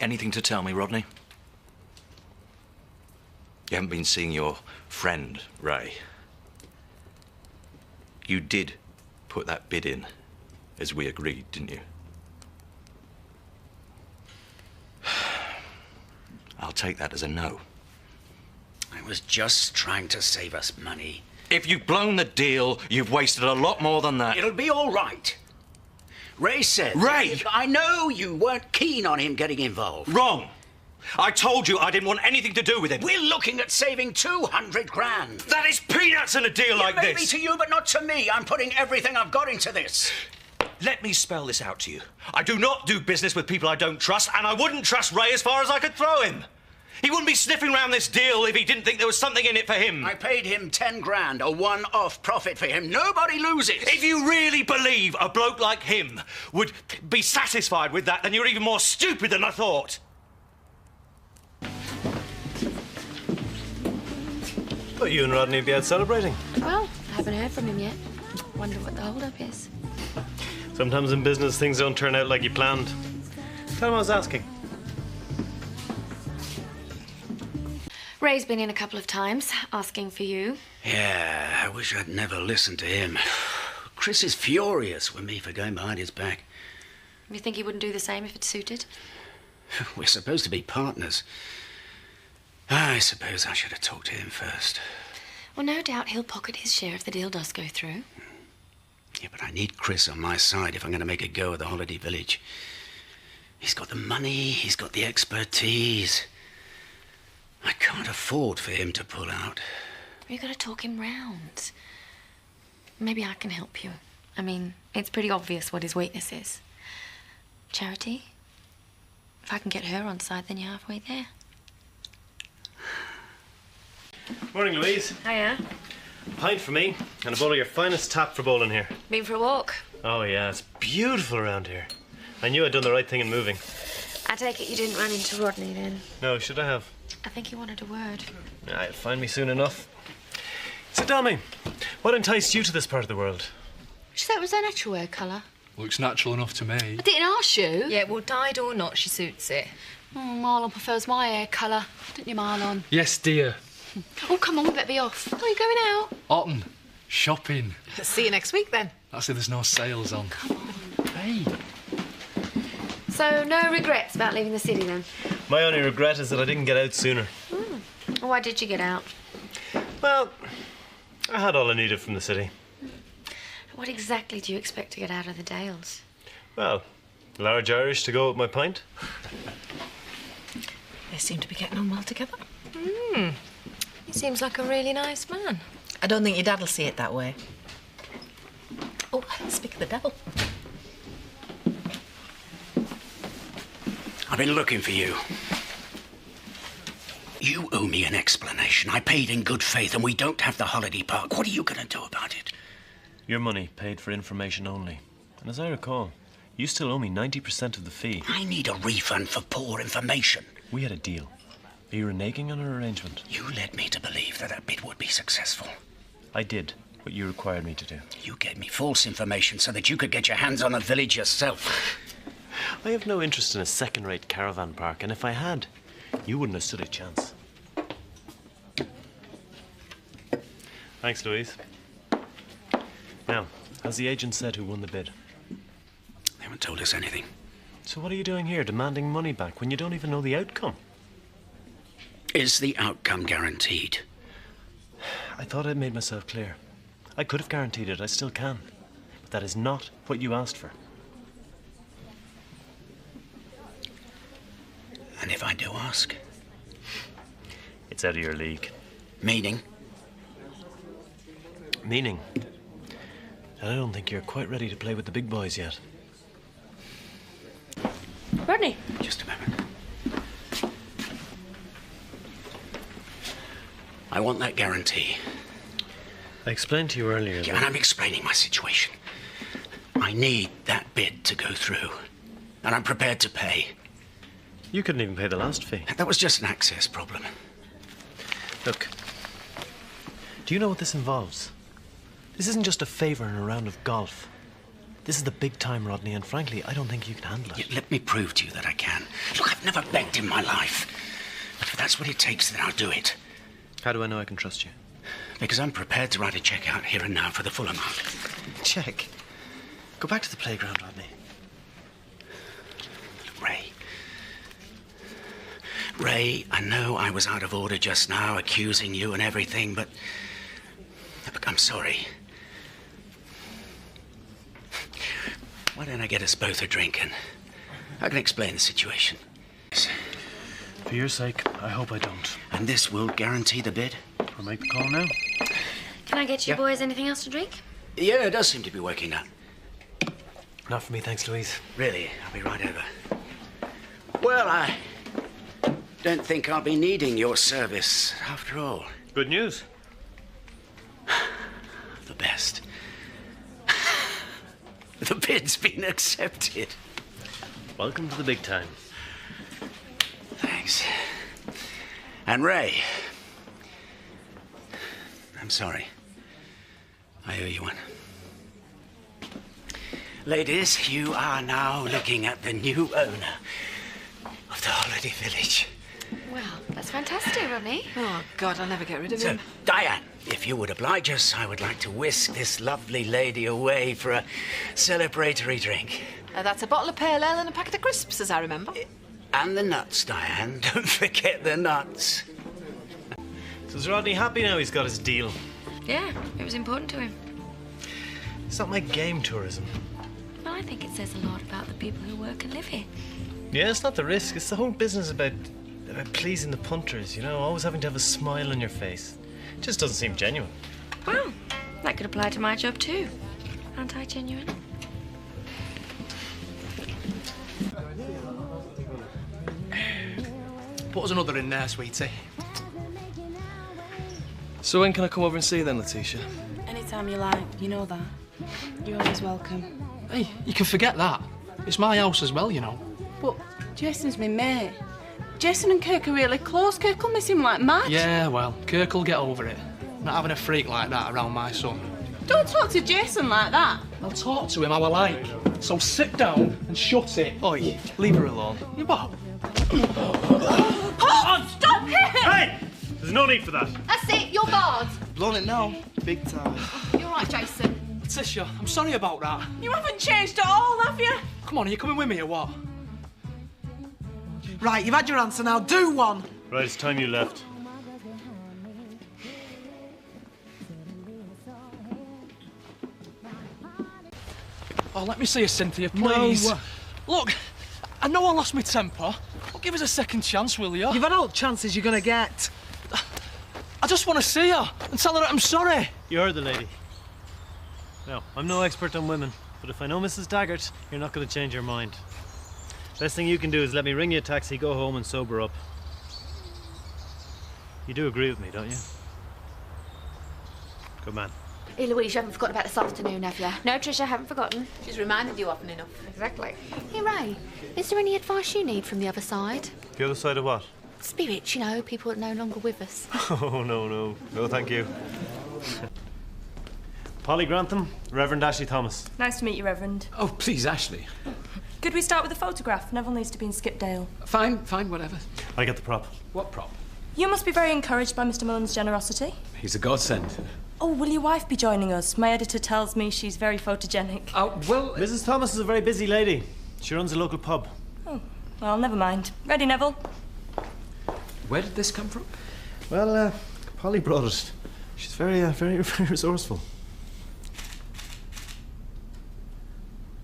Anything to tell me, Rodney? You haven't been seeing your friend, Ray. You did put that bid in, as we agreed, didn't you? I'll take that as a no. I was just trying to save us money. If you've blown the deal, you've wasted a lot more than that. It'll be all right. Ray said... Ray! I know you weren't keen on him getting involved. Wrong. I told you I didn't want anything to do with him. We're looking at saving 200 grand. That is peanuts in a deal like this. Maybe to you, but not to me. I'm putting everything I've got into this. Let me spell this out to you. I do not do business with people I don't trust, and I wouldn't trust Ray as far as I could throw him. He wouldn't be sniffing around this deal if he didn't think there was something in it for him. I paid him 10 grand, a one-off profit for him. Nobody loses. If you really believe a bloke like him would be satisfied with that, then you're even more stupid than I thought. Thought you and Rodney would be out celebrating. Well, I haven't heard from him yet. Wonder what the hold-up is. Sometimes in business, things don't turn out like you planned. Tell him I was asking. Ray's been in a couple of times, asking for you. Yeah, I wish I'd never listened to him. Chris is furious with me for going behind his back. You think he wouldn't do the same if it suited? We're supposed to be partners. I suppose I should have talked to him first. Well, no doubt he'll pocket his share if the deal does go through. Yeah, but I need Chris on my side if I'm going to make a go of the holiday village. He's got the money, he's got the expertise. I can't afford for him to pull out. You've got to talk him round. Maybe I can help you. I mean, it's pretty obvious what his weakness is. Charity? If I can get her on side, then you're halfway there. Morning, Louise. Hiya. A pint for me, and a bowl of your finest tap for bowling here. Been for a walk? Oh, yeah, it's beautiful around here. I knew I'd done the right thing in moving. I take it you didn't run into Rodney, then? No, should I have? I think he wanted a word. Yeah, he'll find me soon enough. So tell me, what enticed you to this part of the world? She said it was her natural hair colour. Looks natural enough to me. I didn't ask you. Yeah, well, dyed or not, she suits it. Marlon prefers my hair colour. Don't you, Marlon? Yes, dear. Oh, come on, we better be off. Are you going out? Otten. Shopping. See you next week, then. That's if there's no sales on. Come on. Hey. So, no regrets about leaving the city, then? My only regret is that I didn't get out sooner. Why did you get out? Well, I had all I needed from the city. What exactly do you expect to get out of the Dales? Well, large Irish to go with my pint. They seem to be getting on well together. He seems like a really nice man. I don't think your dad'll see it that way. Oh, speak of the devil. I've been looking for you. You owe me an explanation. I paid in good faith and we don't have the holiday park. What are you going to do about it? Your money paid for information only. And as I recall, you still owe me 90% of the fee. I need a refund for poor information. We had a deal. Are you reneging on our arrangement? You led me to believe that bid would be successful. I did what you required me to do. You gave me false information so that you could get your hands on the village yourself. I have no interest in a second-rate caravan park, and if I had, you wouldn't have stood a chance. Thanks, Louise. Now, has the agent said who won the bid? They haven't told us anything. So what are you doing here, demanding money back when you don't even know the outcome? Is the outcome guaranteed? I thought I'd made myself clear. I could have guaranteed it, I still can. But that is not what you asked for. And if I do ask? It's out of your league. Meaning? Meaning? I don't think you're quite ready to play with the big boys yet. Rodney. Just a moment. I want that guarantee. I explained to you earlier Yeah, and I'm explaining my situation. I need that bid to go through. And I'm prepared to pay. You couldn't even pay the last fee. That was just an access problem. Look, do you know what this involves? This isn't just a favour and a round of golf. This is the big time, Rodney, and frankly, I don't think you can handle it. Let me prove to you that I can. Look, I've never begged in my life. But if that's what it takes, then I'll do it. How do I know I can trust you? Because I'm prepared to write a cheque out here and now for the full amount. Check. Go back to the playground, Rodney. Ray, I know I was out of order just now, accusing you and everything, but... Look, I'm sorry. Why don't I get us both a drink and I can explain the situation? For your sake, I hope I don't. And this will guarantee the bid? I'll make the call now. Can I get you boys anything else to drink? Yeah, it does seem to be working now. Not for me, thanks, Louise. Really? I'll be right over. Well, I don't think I'll be needing your service after all. Good news. The best. The bid's been accepted. Welcome to the big time. Thanks. And Ray, I'm sorry. I owe you one. Ladies, you are now looking at the new owner of the Holiday Village. Well, that's fantastic, Rodney. Oh, God, I'll never get rid of So, him. Diane, if you would oblige us, I would like to whisk this lovely lady away for a celebratory drink. That's a bottle of pale ale and a packet of crisps, as I remember. And the nuts, Diane. Don't forget the nuts. So is Rodney happy now he's got his deal? Yeah, it was important to him. It's not my game, tourism. Well, I think it says a lot about the people who work and live here. Yeah, it's not the risk. It's the whole business about pleasing the punters, you know, always having to have a smile on your face. It just doesn't seem genuine. Well, that could apply to my job too. Aren't I genuine? Put us another in there, sweetie. So when can I come over and see you then, Letitia? Anytime you like, you know that. You're always welcome. Hey, you can forget that. It's my house as well, you know. But Jason's my mate. Jason and Kirk are really close. Kirk will miss him like mad. Yeah, well, Kirk will get over it. Not having a freak like that around my son. Don't talk to Jason like that. I'll talk to him how I like. So sit down and shut it. Oi, leave her alone. You what? Oh, stop him! Hey! There's no need for that. That's it, you're barred. Blown it now. Big time. You're right, Jason. Letitia, I'm sorry about that. You haven't changed at all, have you? Come on, are you coming with me or what? Right, you've had your answer now. Do one. Right, it's time you left. Oh, let me see you, Cynthia, please. No. Look, I know I lost my temper, but give us a second chance, will you? You've had all the chances you're going to get. I just want to see her and tell her that I'm sorry. You heard the lady. No, I'm no expert on women, but if I know Mrs. Daggart, you're not going to change your mind. Best thing you can do is let me ring you a taxi, go home and sober up. You do agree with me, don't you? Good man. Hey, Louise, you haven't forgotten about this afternoon, have you? No, Trish, I haven't forgotten. She's reminded you often enough. Exactly. Hey, Ray, is there any advice you need from the other side? The other side of what? Spirits, you know, people that are no longer with us. Oh, no. No, thank you. Polly Grantham, Reverend Ashley Thomas. Nice to meet you, Reverend. Oh, please, Ashley. Could we start with a photograph? Neville needs to be in Skipdale. Fine, whatever. I get the prop. What prop? You must be very encouraged by Mr. Mullan's generosity. He's a godsend. Oh, will your wife be joining us? My editor tells me she's very photogenic. Oh, well... Mrs. Thomas is a very busy lady. She runs a local pub. Oh, well, never mind. Ready, Neville? Where did this come from? Well, Polly brought it. She's very resourceful.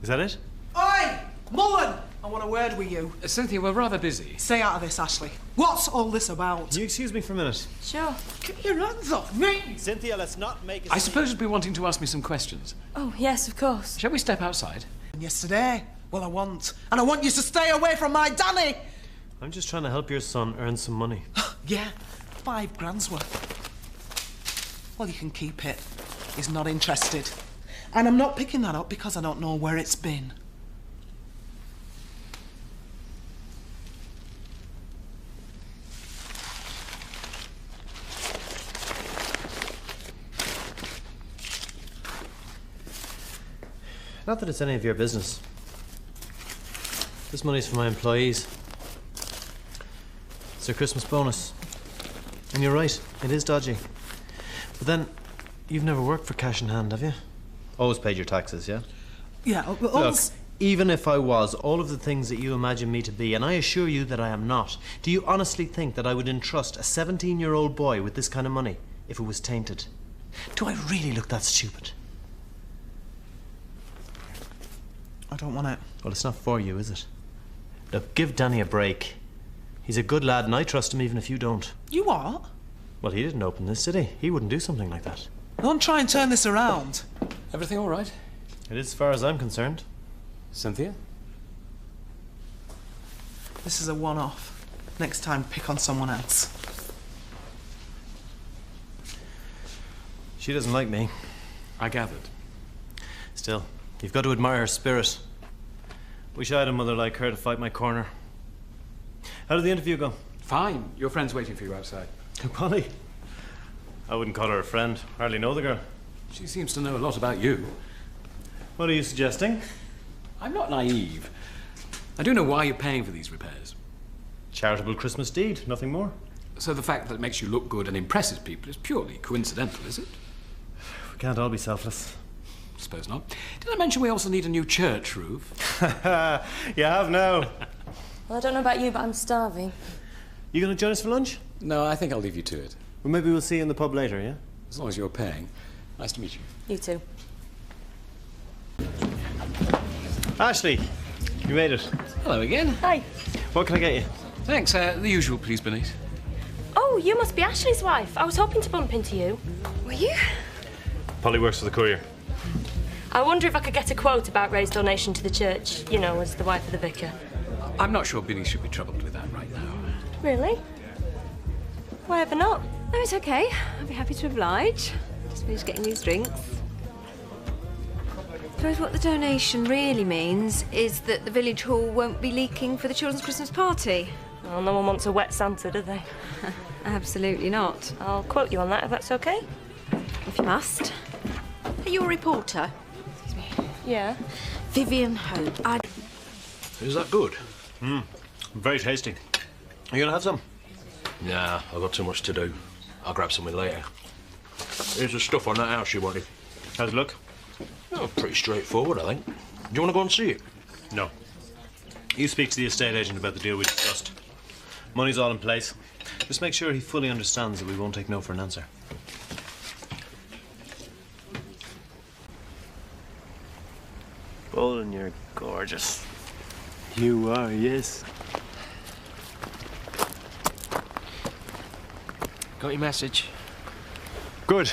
Is that it? Oi! Mullan! I want a word with you. Cynthia, we're rather busy. Stay out of this, Ashley. What's all this about? Can you excuse me for a minute? Sure. Get your hands off me! Cynthia, let's not make I suppose you'd be wanting to ask me some questions. Oh, yes, of course. Shall we step outside? Yesterday, well, I want. And I want you to stay away from my Danny! I'm just trying to help your son earn some money. Yeah, 5 grand's worth. Well, you can keep it. He's not interested. And I'm not picking that up because I don't know where it's been. Not that it's any of your business. This money's for my employees. It's their Christmas bonus. And you're right, it is dodgy. But then, you've never worked for cash in hand, have you? Always paid your taxes, yeah? Yeah, but Look, even if I was all of the things that you imagine me to be, and I assure you that I am not, do you honestly think that I would entrust a 17-year-old boy with this kind of money if it was tainted? Do I really look that stupid? I don't want it. Well, it's not for you, is it? Look, give Danny a break. He's a good lad, and I trust him even if you don't. You what? Well, he didn't open this, did he? He wouldn't do something like that. Don't try and turn this around. Everything all right? It is as far as I'm concerned. Cynthia? This is a one-off. Next time, pick on someone else. She doesn't like me. I gathered. Still, you've got to admire her spirit. Wish I had a mother like her to fight my corner. How did the interview go? Fine. Your friend's waiting for you outside. Polly? I wouldn't call her a friend. Hardly know the girl. She seems to know a lot about you. What are you suggesting? I'm not naive. I do know why you're paying for these repairs. Charitable Christmas deed, nothing more. So the fact that it makes you look good and impresses people is purely coincidental, is it? We can't all be selfless. Suppose not. Did I mention we also need a new church roof? You have now. Well, I don't know about you, but I'm starving. You going to join us for lunch? No, I think I'll leave you to it. Well, maybe we'll see you in the pub later, yeah? As long as you're paying. Nice to meet you. You too. Ashley, you made it. Hello again. Hi. What can I get you? Thanks. The usual, please, Bernice. Oh, you must be Ashley's wife. I was hoping to bump into you. Were you? Polly works for the Courier. I wonder if I could get a quote about Ray's donation to the church, you know, as the wife of the vicar. I'm not sure Bernice should be troubled with that right now. Really? Why ever not? No, it's okay. I'll be happy to oblige. Just finished getting these drinks. I suppose what the donation really means is that the village hall won't be leaking for the children's Christmas party. Well, no one wants a wet Santa, do they? Absolutely not. I'll quote you on that if that's okay. If you must. Are you a reporter? Yeah. Vivian Hope. Is that good? Very tasty. Are you going to have some? Nah, I've got too much to do. I'll grab something later. Here's the stuff on that house you wanted. How's it look? Oh, pretty straightforward, I think. Do you want to go and see it? No. You speak to the estate agent about the deal we discussed. Money's all in place. Just make sure he fully understands that we won't take no for an answer. Bolin, you're gorgeous. You are, yes. Got your message. Good.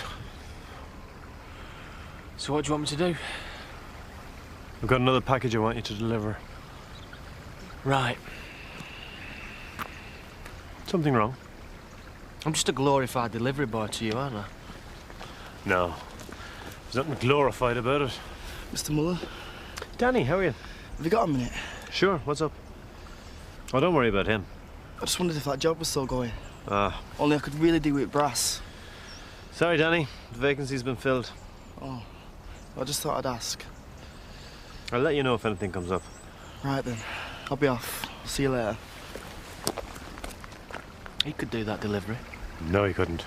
So what do you want me to do? I've got another package I want you to deliver. Right. Something wrong? I'm just a glorified delivery boy to you, aren't I? No. There's nothing glorified about it. Mr. Mullan? Danny, how are you? Have you got a minute? Sure, what's up? Oh, don't worry about him. I just wondered if that job was still going. Ah. Only I could really do with brass. Sorry, Danny. The vacancy's been filled. Oh. I just thought I'd ask. I'll let you know if anything comes up. Right then. I'll be off. See you later. He could do that delivery. No, he couldn't.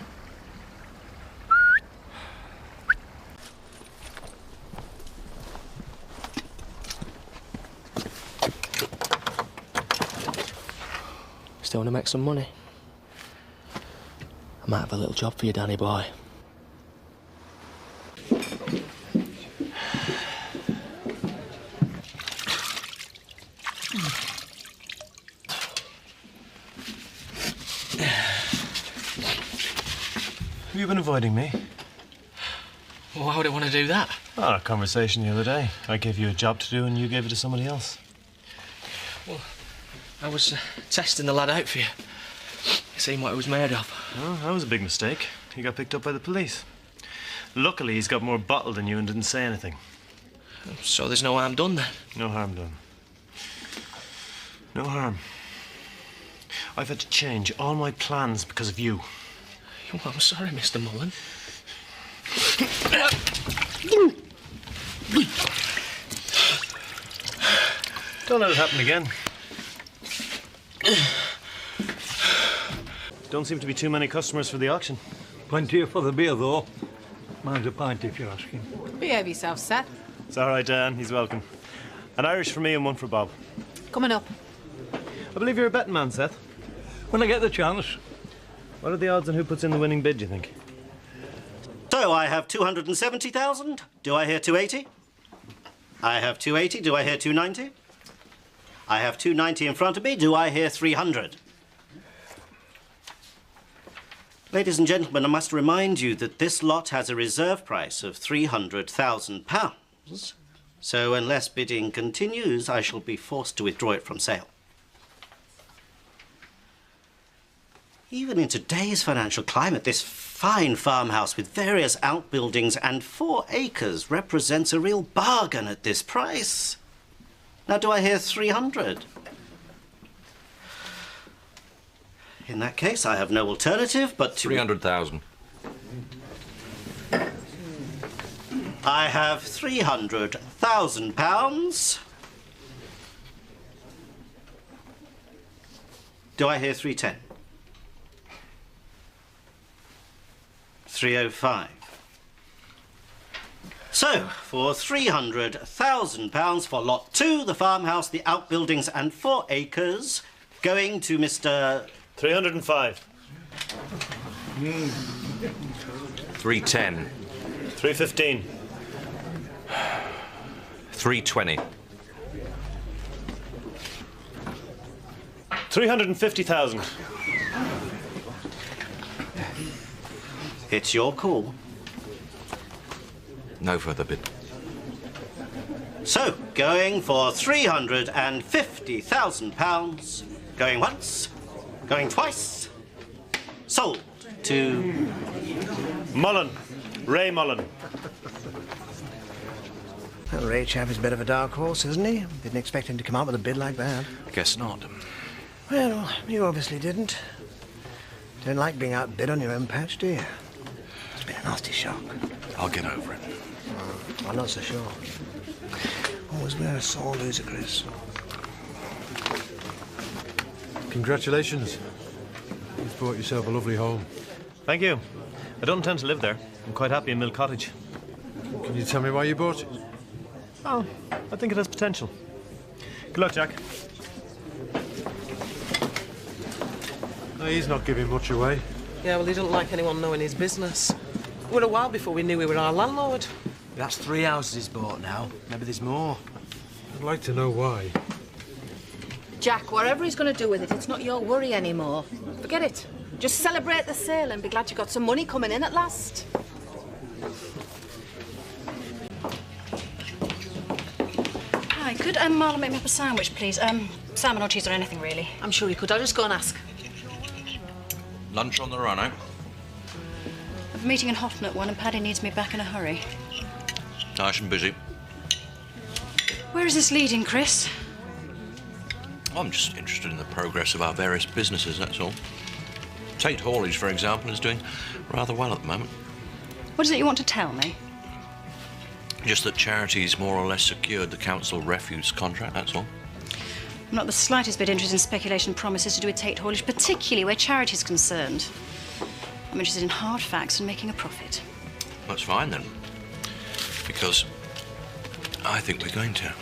Still want to make some money? I might have a little job for you, Danny boy. Have you been avoiding me? Well, why would I want to do that? Ah, a conversation the other day. I gave you a job to do and you gave it to somebody else. Well, I was testing the lad out for you. Seeing what he was made of. Oh, that was a big mistake. He got picked up by the police. Luckily, he's got more bottle than you and didn't say anything. So there's no harm done then? No harm done. No harm. I've had to change all my plans because of you. Oh, I'm sorry, Mr. Mullan. Don't let it happen again. Don't seem to be too many customers for the auction. Plenty for the beer, though. Mine's a pint if you're asking. Behave yourself, Seth. It's all right, Dan. He's welcome. An Irish for me and one for Bob. Coming up. I believe you're a betting man, Seth. When I get the chance. What are the odds on who puts in the winning bid, do you think? So I have 270,000. Do I hear 280? I have 280. Do I hear 290? I have 290 in front of me. Do I hear 300? Ladies and gentlemen, I must remind you that this lot has a reserve price of £300,000. So unless bidding continues, I shall be forced to withdraw it from sale. Even in today's financial climate, this fine farmhouse with various outbuildings and 4 acres represents a real bargain at this price. Now, do I hear 300? In that case, I have no alternative but to... 300,000. I have £300,000. Do I hear 310? 305. So, for £300,000 for lot 2, the farmhouse, the outbuildings and 4 acres, going to Mr... 305. 310. 315. 320. 350,000. It's your call. No further bid. So, going for £350,000. Going once, going twice. Sold to... Mullan. Ray Mullan. Well, Ray chap is a bit of a dark horse, isn't he? Didn't expect him to come out with a bid like that. Guess not. Well, you obviously didn't. Don't like being outbid on your own patch, do you? It's been a nasty shock. I'll get over it. I'm not so sure. Always wear a sore loser, Chris. Congratulations. You've bought yourself a lovely home. Thank you. I don't intend to live there. I'm quite happy in Mill Cottage. Can you tell me why you bought it? Oh, I think it has potential. Good luck, Jack. No, he's not giving much away. Yeah, well, he doesn't like anyone knowing his business. It was a while before we knew we were our landlord. That's 3 houses he's bought now. Maybe there's more. I'd like to know why. Jack, whatever he's going to do with it, it's not your worry anymore. Forget it. Just celebrate the sale and be glad you got some money coming in at last. Hi, could Marlon make me up a sandwich, please? Salmon or cheese or anything, really. I'm sure he could. I'll just go and ask. Lunch on the run, eh? I've a meeting in Hotten at 1 and Paddy needs me back in a hurry. Nice and busy. Where is this leading, Chris? I'm just interested in the progress of our various businesses, that's all. Tate Haulage, for example, is doing rather well at the moment. What is it you want to tell me? Just that Charity's more or less secured the council refuse contract, that's all. I'm not the slightest bit interested in speculation promises to do with Tate Haulage, particularly where Charity's concerned. I'm interested in hard facts and making a profit. That's fine, then. Because I think we're going to.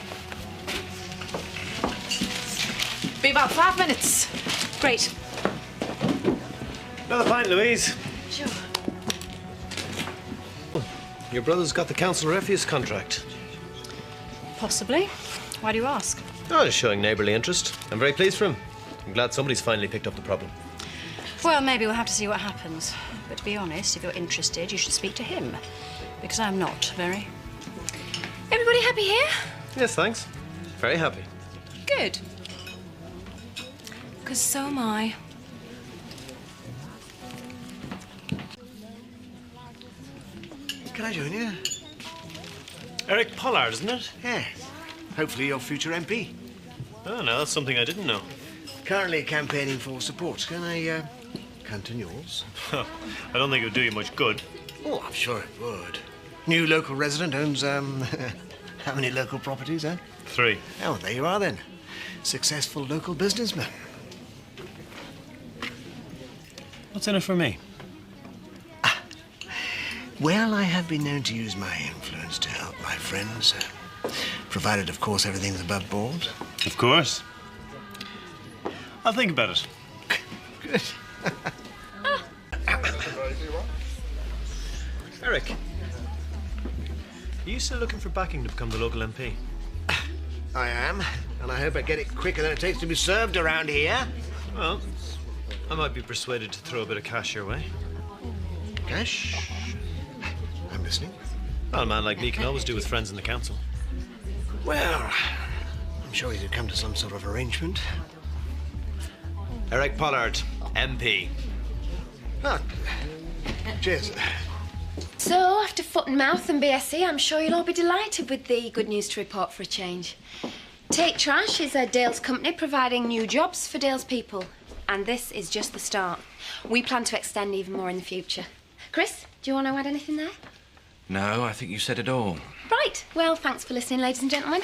Be about 5 minutes. Great. Another pint, Louise. Sure. Your brother's got the council refuse contract. Possibly. Why do you ask? Oh, just showing neighbourly interest. I'm very pleased for him. I'm glad somebody's finally picked up the problem. Well, maybe we'll have to see what happens. But to be honest, if you're interested, you should speak to him. Because I'm not very. Everybody happy here? Yes, thanks. Very happy. Good. Because so am I. Can I join you? Eric Pollard, isn't it? Yes. Hopefully your future MP. Oh, no, that's something I didn't know. Currently campaigning for support. Can I count on yours? I don't think it would do you much good. Oh, I'm sure it would. New local resident owns, how many local properties, eh? 3. Oh, there you are then. successful local businessman. What's in it for me? Well, I have been known to use my influence to help my friends, provided, of course, everything's above board. Of course. I'll think about it. Good. Eric, are you still looking for backing to become the local MP? I am, and I hope I get it quicker than it takes to be served around here. Well, I might be persuaded to throw a bit of cash your way. Cash? I'm listening. Well, a man like me can always do with friends in the council. Well, I'm sure we could come to some sort of arrangement. Eric Pollard, MP. Oh, cheers. So, after foot and mouth and BSc, I'm sure you'll all be delighted with the good news to report for a change. Take Trash is a Dale's company providing new jobs for Dale's people. And this is just the start. We plan to extend even more in the future. Chris, do you want to add anything there? No, I think you said it all. Right. Well, thanks for listening, ladies and gentlemen.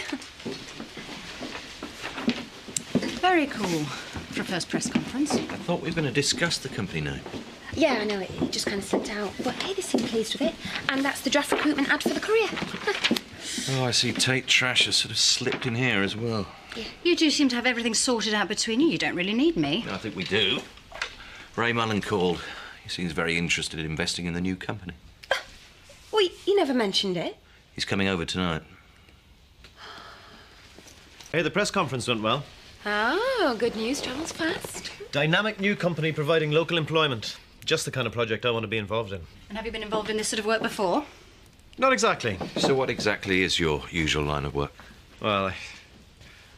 Very cool for a first press conference. I thought we were going to discuss the company name. Yeah, I know, it just kind of slipped out. But hey, they seem pleased with it. And that's the draft recruitment ad for the Courier. Oh, I see Tate Trash has sort of slipped in here as well. Yeah. You two seem to have everything sorted out between you. You don't really need me. I think we do. Ray Mullan called. He seems very interested in investing in the new company. Well, you never mentioned it. He's coming over tonight. Hey, the press conference went well. Oh, good news travels fast. Dynamic new company providing local employment. Just the kind of project I want to be involved in. And have you been involved in this sort of work before? Not exactly. So what exactly is your usual line of work? Well,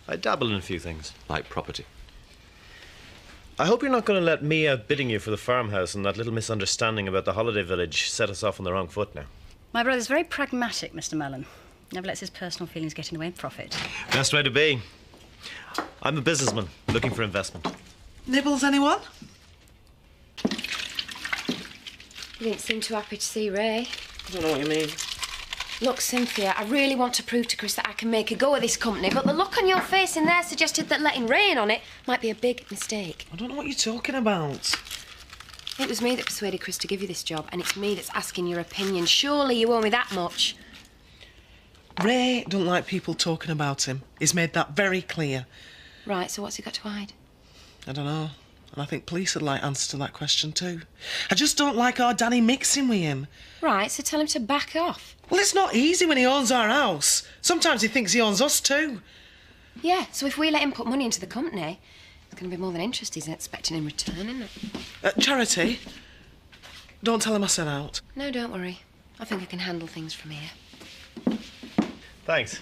I dabble in a few things. Like property? I hope you're not going to let me outbidding you for the farmhouse and that little misunderstanding about the holiday village set us off on the wrong foot now. My brother's very pragmatic, Mr. Mullan. Never lets his personal feelings get in the way of profit. Best way to be. I'm a businessman looking for investment. Nibbles, anyone? You didn't seem too happy to see Ray. I don't know what you mean. Look, Cynthia, I really want to prove to Chris that I can make a go of this company, but the look on your face in there suggested that letting Ray in on it might be a big mistake. I don't know what you're talking about. It was me that persuaded Chris to give you this job, and it's me that's asking your opinion. Surely you owe me that much. Ray don't like people talking about him. He's made that very clear. Right, so what's he got to hide? I don't know. And I think police would like answers to that question too. I just don't like our Danny mixing with him. Right, so tell him to back off. Well, it's not easy when he owns our house. Sometimes he thinks he owns us too. Yeah, so if we let him put money into the company, it's going to be more than interest he's expecting in return, isn't it? Charity, don't tell him I sent out. No, don't worry. I think I can handle things from here. Thanks.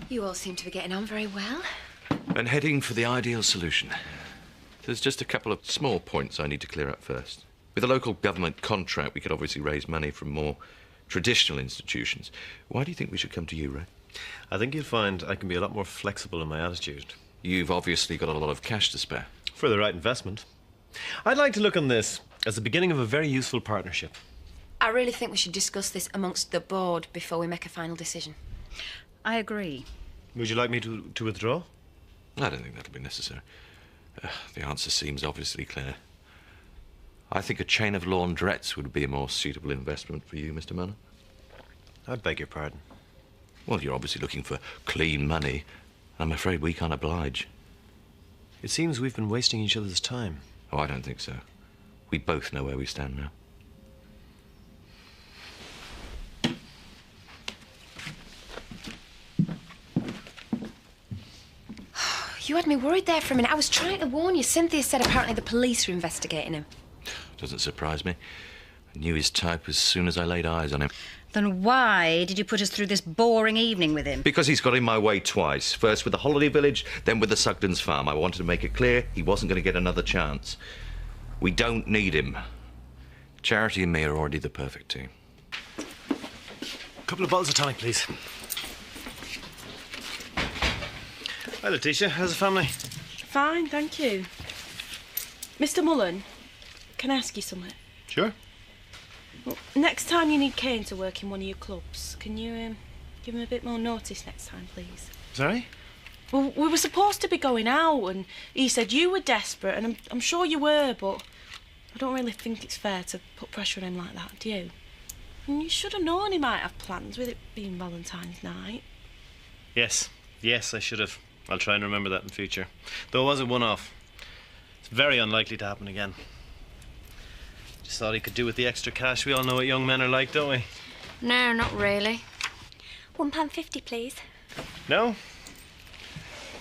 You all seem to be getting on very well. And heading for the ideal solution. There's just a couple of small points I need to clear up first. With a local government contract, we could obviously raise money from more traditional institutions. Why do you think we should come to you, Ray? I think you'll find I can be a lot more flexible in my attitude. You've obviously got a lot of cash to spare. For the right investment. I'd like to look on this as the beginning of a very useful partnership. I really think we should discuss this amongst the board before we make a final decision. I agree. Would you like me to withdraw? I don't think that'll be necessary. The answer seems obviously clear. I think a chain of laundrettes would be a more suitable investment for you, Mr. Mullan. I beg your pardon. Well, you're obviously looking for clean money. I'm afraid we can't oblige. It seems we've been wasting each other's time. Oh, I don't think so. We both know where we stand now. You had me worried there for a minute. I was trying to warn you. Cynthia said apparently the police are investigating him. Doesn't surprise me. I knew his type as soon as I laid eyes on him. Then why did you put us through this boring evening with him? Because he's got in my way twice. First with the holiday village, then with the Sugden's farm. I wanted to make it clear he wasn't going to get another chance. We don't need him. Charity and me are already the perfect team. A couple of bottles of tonic, please. Hi, Letitia. How's the family? Fine, thank you. Mr. Mullan, can I ask you something? Sure. Well, next time you need Kane to work in one of your clubs, can you give him a bit more notice next time, please? Sorry? Well, we were supposed to be going out, and he said you were desperate, and I'm sure you were, but I don't really think it's fair to put pressure on him like that, do you? And you should have known he might have plans with it being Valentine's night. Yes, I should have. I'll try and remember that in future. Though it was a one-off. It's very unlikely to happen again. Just thought he could do with the extra cash. We all know what young men are like, don't we? No, not really. £1.50, please. No?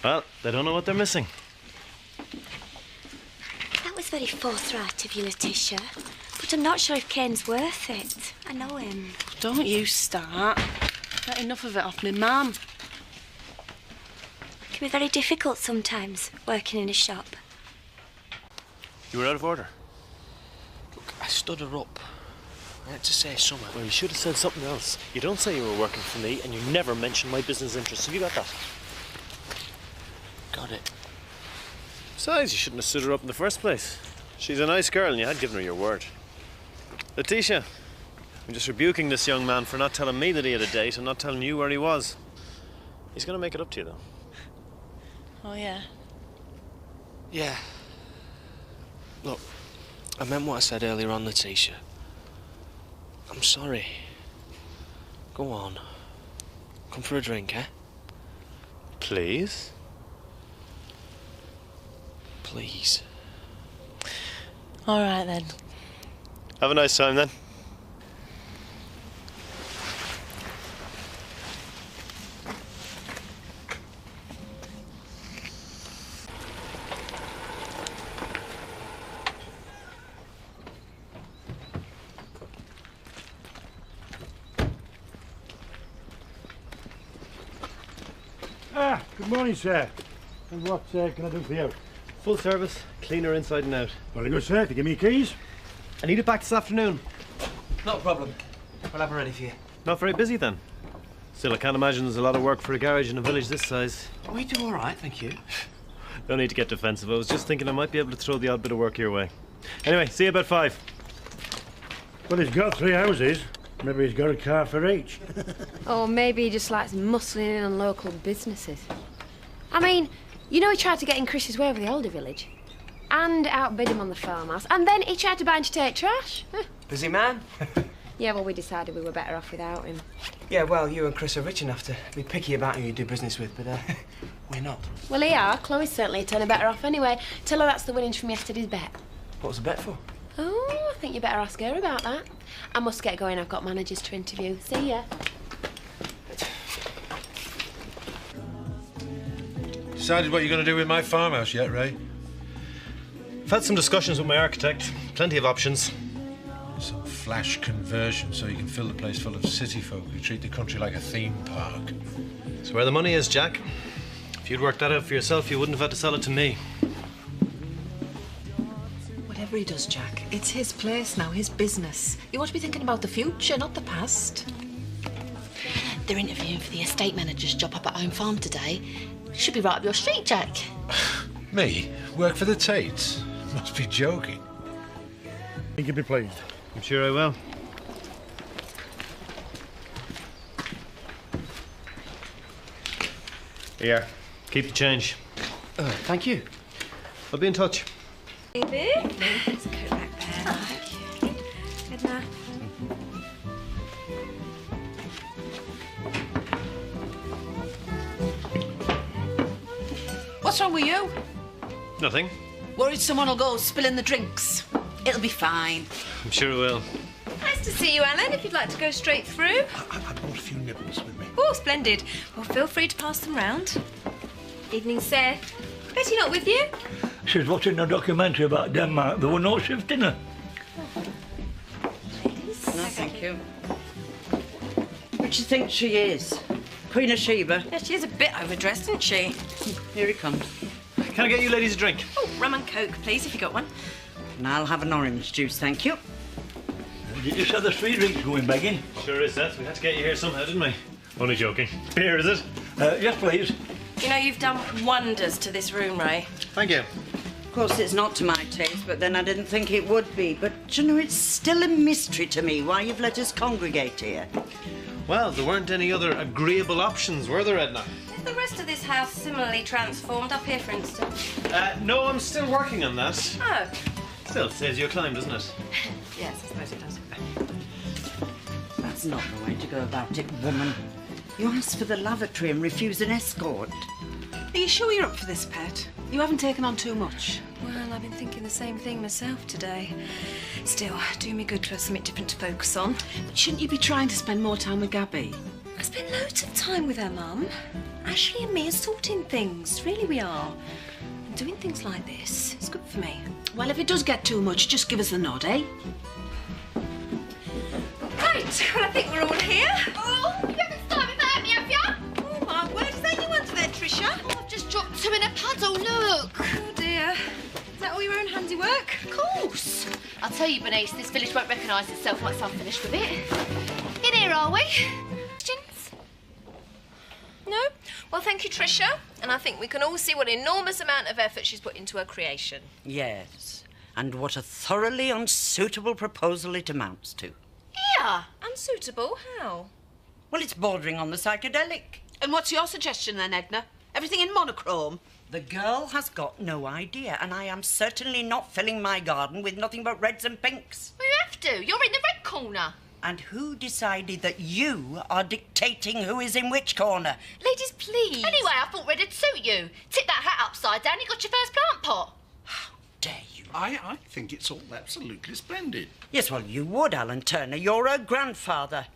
Well, they don't know what they're missing. That was very forthright of you, Letitia. But I'm not sure if Kane's worth it. I know him. Don't you start. Get enough of it off me, Mum. It can be very difficult sometimes, working in a shop. You were out of order. Look, I stood her up. I had to say something. Well, you should have said something else. You don't say you were working for me, and you never mention my business interests. Have you got that? Got it. Besides, you shouldn't have stood her up in the first place. She's a nice girl, and you had given her your word. Letitia, I'm just rebuking this young man for not telling me that he had a date and not telling you where he was. He's going to make it up to you, though. Oh, yeah? Yeah. Look, I meant what I said earlier on, Letitia. I'm sorry. Go on. Come for a drink, eh? Please? Please. All right, then. Have a nice time, then. Good morning, sir. And what can I do for you? Full service, cleaner inside and out. Very good, sir. If you give me your keys. I need it back this afternoon. Not a problem. I'll have it ready for you. Not very busy, then. Still, I can't imagine there's a lot of work for a garage in a village this size. We do all right, thank you. Don't need to get defensive. I was just thinking I might be able to throw the odd bit of work your way. Anyway, see you about 5. Well, he's got 3 houses. Maybe he's got a car for each. Or maybe he just likes muscling in on local businesses. I mean, you know he tried to get in Chris's way with the older village. And outbid him on the farmhouse. And then he tried to buy him to take trash. Busy man? Yeah, well, we decided we were better off without him. Yeah, well, you and Chris are rich enough to be picky about who you do business with, but we're not. Well, he are. Chloe's certainly turning better off anyway. Tell her that's the winnings from yesterday's bet. What was the bet for? Oh, I think you better ask her about that. I must get going. I've got managers to interview. See ya. Decided what you're going to do with my farmhouse yet, Ray? I've had some discussions with my architect. Plenty of options. Some flash conversion so you can fill the place full of city folk who treat the country like a theme park. It's where the money is, Jack. If you'd worked that out for yourself, you wouldn't have had to sell it to me. Whatever he does, Jack, it's his place now, his business. You ought to be thinking about the future, not the past. They're interviewing for the estate manager's job up at Home Farm today. Should be right up your street, Jack. Me? Work for the Tates? Must be joking. You can be pleased. I'm sure I will. Here, keep the change. Thank you. I'll be in touch. Baby, let's go back there. Thank you. Good night. What's wrong with you? Nothing. Worried someone will go spilling the drinks. It'll be fine. I'm sure it will. Nice to see you, Ellen, if you'd like to go straight through. I brought a few nibbles with me. Oh, splendid. Well, feel free to pass them round. Evening, sir. Betty not with you? She was watching a documentary about Denmark. There were no shift in her. No, thank you. What do you think she is? Queen of Sheba? Yeah, she is a bit overdressed, isn't she? Here he comes. Can I get you ladies a drink? Oh, rum and coke, please, if you got one. And I'll have an orange juice, thank you. Did you say the street drinks going begging? Sure is that. We had to get you here somehow, didn't we? Only joking. Beer, is it? Yes, please. You know, you've done wonders to this room, Ray. Thank you. Of course, it's not to my taste, but then I didn't think it would be. But, you know, it's still a mystery to me why you've let us congregate here. Well, there weren't any other agreeable options, were there, Edna? the rest of this house similarly transformed up here, for instance? No, I'm still working on that. Oh. Still saves you a climb, doesn't it? Yes, I suppose it does. That's not the way to go about it, woman. You ask for the lavatory and refuse an escort. Are you sure you're up for this, Pet? You haven't taken on too much. Well, I've been thinking the same thing myself today. Still, do me good to have something different to focus on. But shouldn't you be trying to spend more time with Gabby? I spend loads of time with her, Mum. Ashley and me are sorting things. Really, we are. And doing things like this is good for me. Well, if it does get too much, just give us the nod, eh? Right, well, I think we're all here. Oh, you haven't started without me, have you? Oh, my word, is that you under there, Tricia? Oh, I've just dropped two in a puddle, look. Oh, dear. Is that all your own handiwork? Of course. I'll tell you, Bernice, this village won't recognise itself once I'm finished with it. In here, are we? Questions? No? Well, thank you, Tricia. And I think we can all see what enormous amount of effort she's put into her creation. Yes, and what a thoroughly unsuitable proposal it amounts to. Yeah. Unsuitable? How? Well, it's bordering on the psychedelic. And what's your suggestion then, Edna? Everything in monochrome? The girl has got no idea, and I am certainly not filling my garden with nothing but reds and pinks. Well, you have to. You're in the red corner. And who decided that you are dictating who is in which corner? Ladies, please. Anyway, I thought red'd suit you. Tip that hat upside down, you got your first plant pot. Dare you? I think it's all absolutely splendid. Yes, well, you would, Alan Turner. You're her grandfather.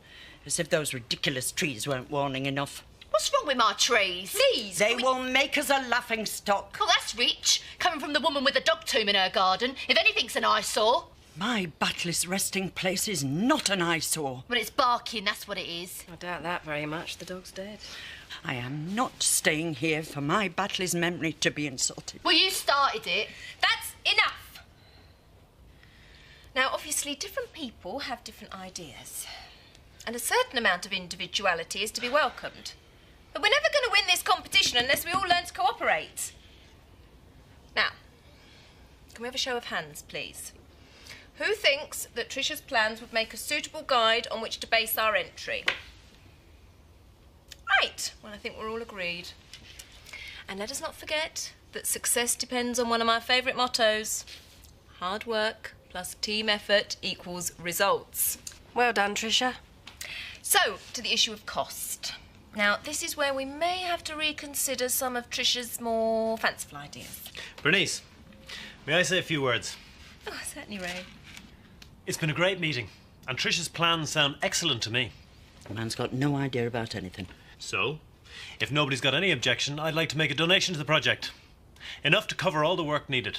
As if those ridiculous trees weren't warning enough. What's wrong with my trees? Please. They will make us a laughing stock. Well, that's rich, coming from the woman with the dog tomb in her garden. If anything's an eyesore. My Batless resting place is not an eyesore. Well, it's barking, that's what it is. I doubt that very much. The dog's dead. I am not staying here for my Batless memory to be insulted. Well, you started it. That's enough. Now, obviously, different people have different ideas. And a certain amount of individuality is to be welcomed. But we're never going to win this competition unless we all learn to cooperate. Now, can we have a show of hands, please? Who thinks that Tricia's plans would make a suitable guide on which to base our entry? Right, well, I think we're all agreed. And let us not forget that success depends on one of my favourite mottos. Hard work plus team effort equals results. Well done, Tricia. So, to the issue of cost. Now, this is where we may have to reconsider some of Tricia's more fanciful ideas. Bernice, may I say a few words? Oh, certainly, Ray. It's been a great meeting, and Tricia's plans sound excellent to me. The man's got no idea about anything. So, if nobody's got any objection, I'd like to make a donation to the project. Enough to cover all the work needed.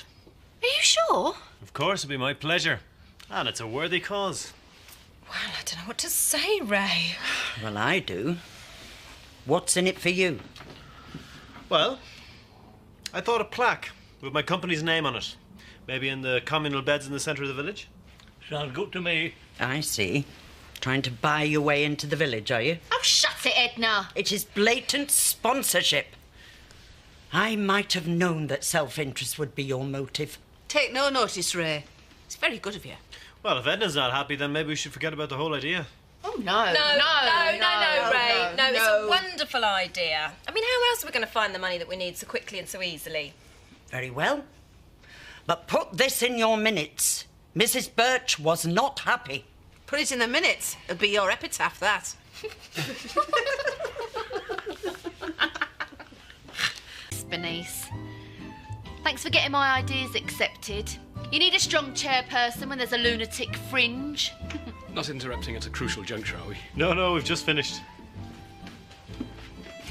Are you sure? Of course, it'd be my pleasure. And it's a worthy cause. Well, I don't know what to say, Ray. Well, I do. What's in it for you? Well, I thought a plaque with my company's name on it. Maybe in the communal beds in the centre of the village. Sounds good to me. I see. Trying to buy your way into the village, are you? Oh, shut it, Edna. It is blatant sponsorship. I might have known that self-interest would be your motive. Take no notice, Ray. It's very good of you. Well, if Edna's not happy, then maybe we should forget about the whole idea. Oh, no. No, Ray. No, it's a wonderful idea. I mean, how else are we going to find the money that we need so quickly and so easily? Very well. But put this in your minutes. Mrs. Birch was not happy. Put it in the minutes. It'll be your epitaph, that. Bernice. Thanks for getting my ideas accepted. You need a strong chairperson when there's a lunatic fringe. Not interrupting at a crucial juncture, are we? No, we've just finished.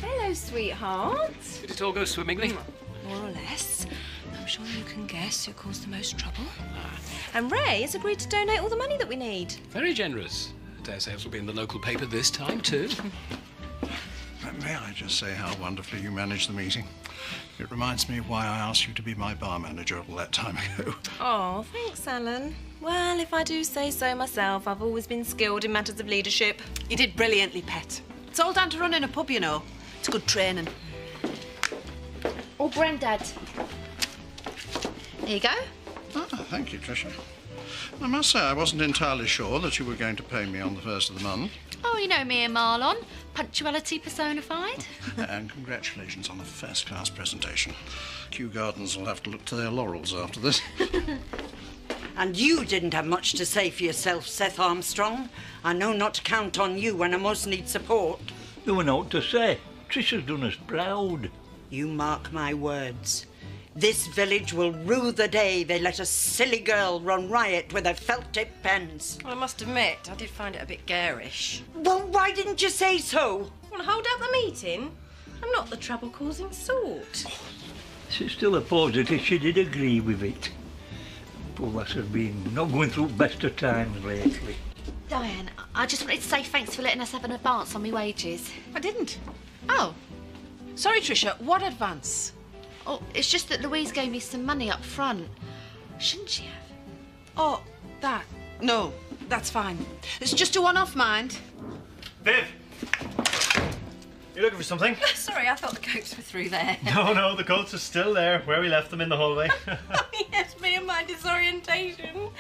Hello, sweetheart. Did it all go swimmingly? More or less. I'm sure you can guess who caused the most trouble. And Ray has agreed to donate all the money that we need. Very generous. I dare say it will be in the local paper this time, too. May I just say how wonderfully you managed the meeting? It reminds me why I asked you to be my bar manager all that time ago. Oh, thanks, Alan. Well, if I do say so myself, I've always been skilled in matters of leadership. You did brilliantly, Pet. It's all down to running a pub, you know. It's good training. Oh, Grandad. There you go. Ah, thank you, Tricia. I must say I wasn't entirely sure that you were going to pay me on the 1st of the month. Oh, you know me and Marlon. Punctuality personified. And congratulations on a first-class presentation. Kew Gardens will have to look to their laurels after this. And you didn't have much to say for yourself, Seth Armstrong. I know not to count on you when I most need support. There were naught to say. Trisha's done us proud. You mark my words. This village will rue the day they let a silly girl run riot with her felt-tip pens. Well, I must admit, I did find it a bit garish. Well, why didn't you say so? Want to hold out the meeting? I'm not the trouble-causing sort. It's still a positive she did agree with it. Poor lass has been not going through best of times lately. Diane, I just wanted to say thanks for letting us have an advance on my wages. I didn't. Oh. Sorry, Tricia, what advance? Oh, it's just that Louise gave me some money up front. Shouldn't she have? Oh, that. No, that's fine. It's just a one-off, mind. Viv! You looking for something? Sorry, I thought the coats were through there. No, the coats are still there, where we left them in the hallway. Yes, me and my disorientation.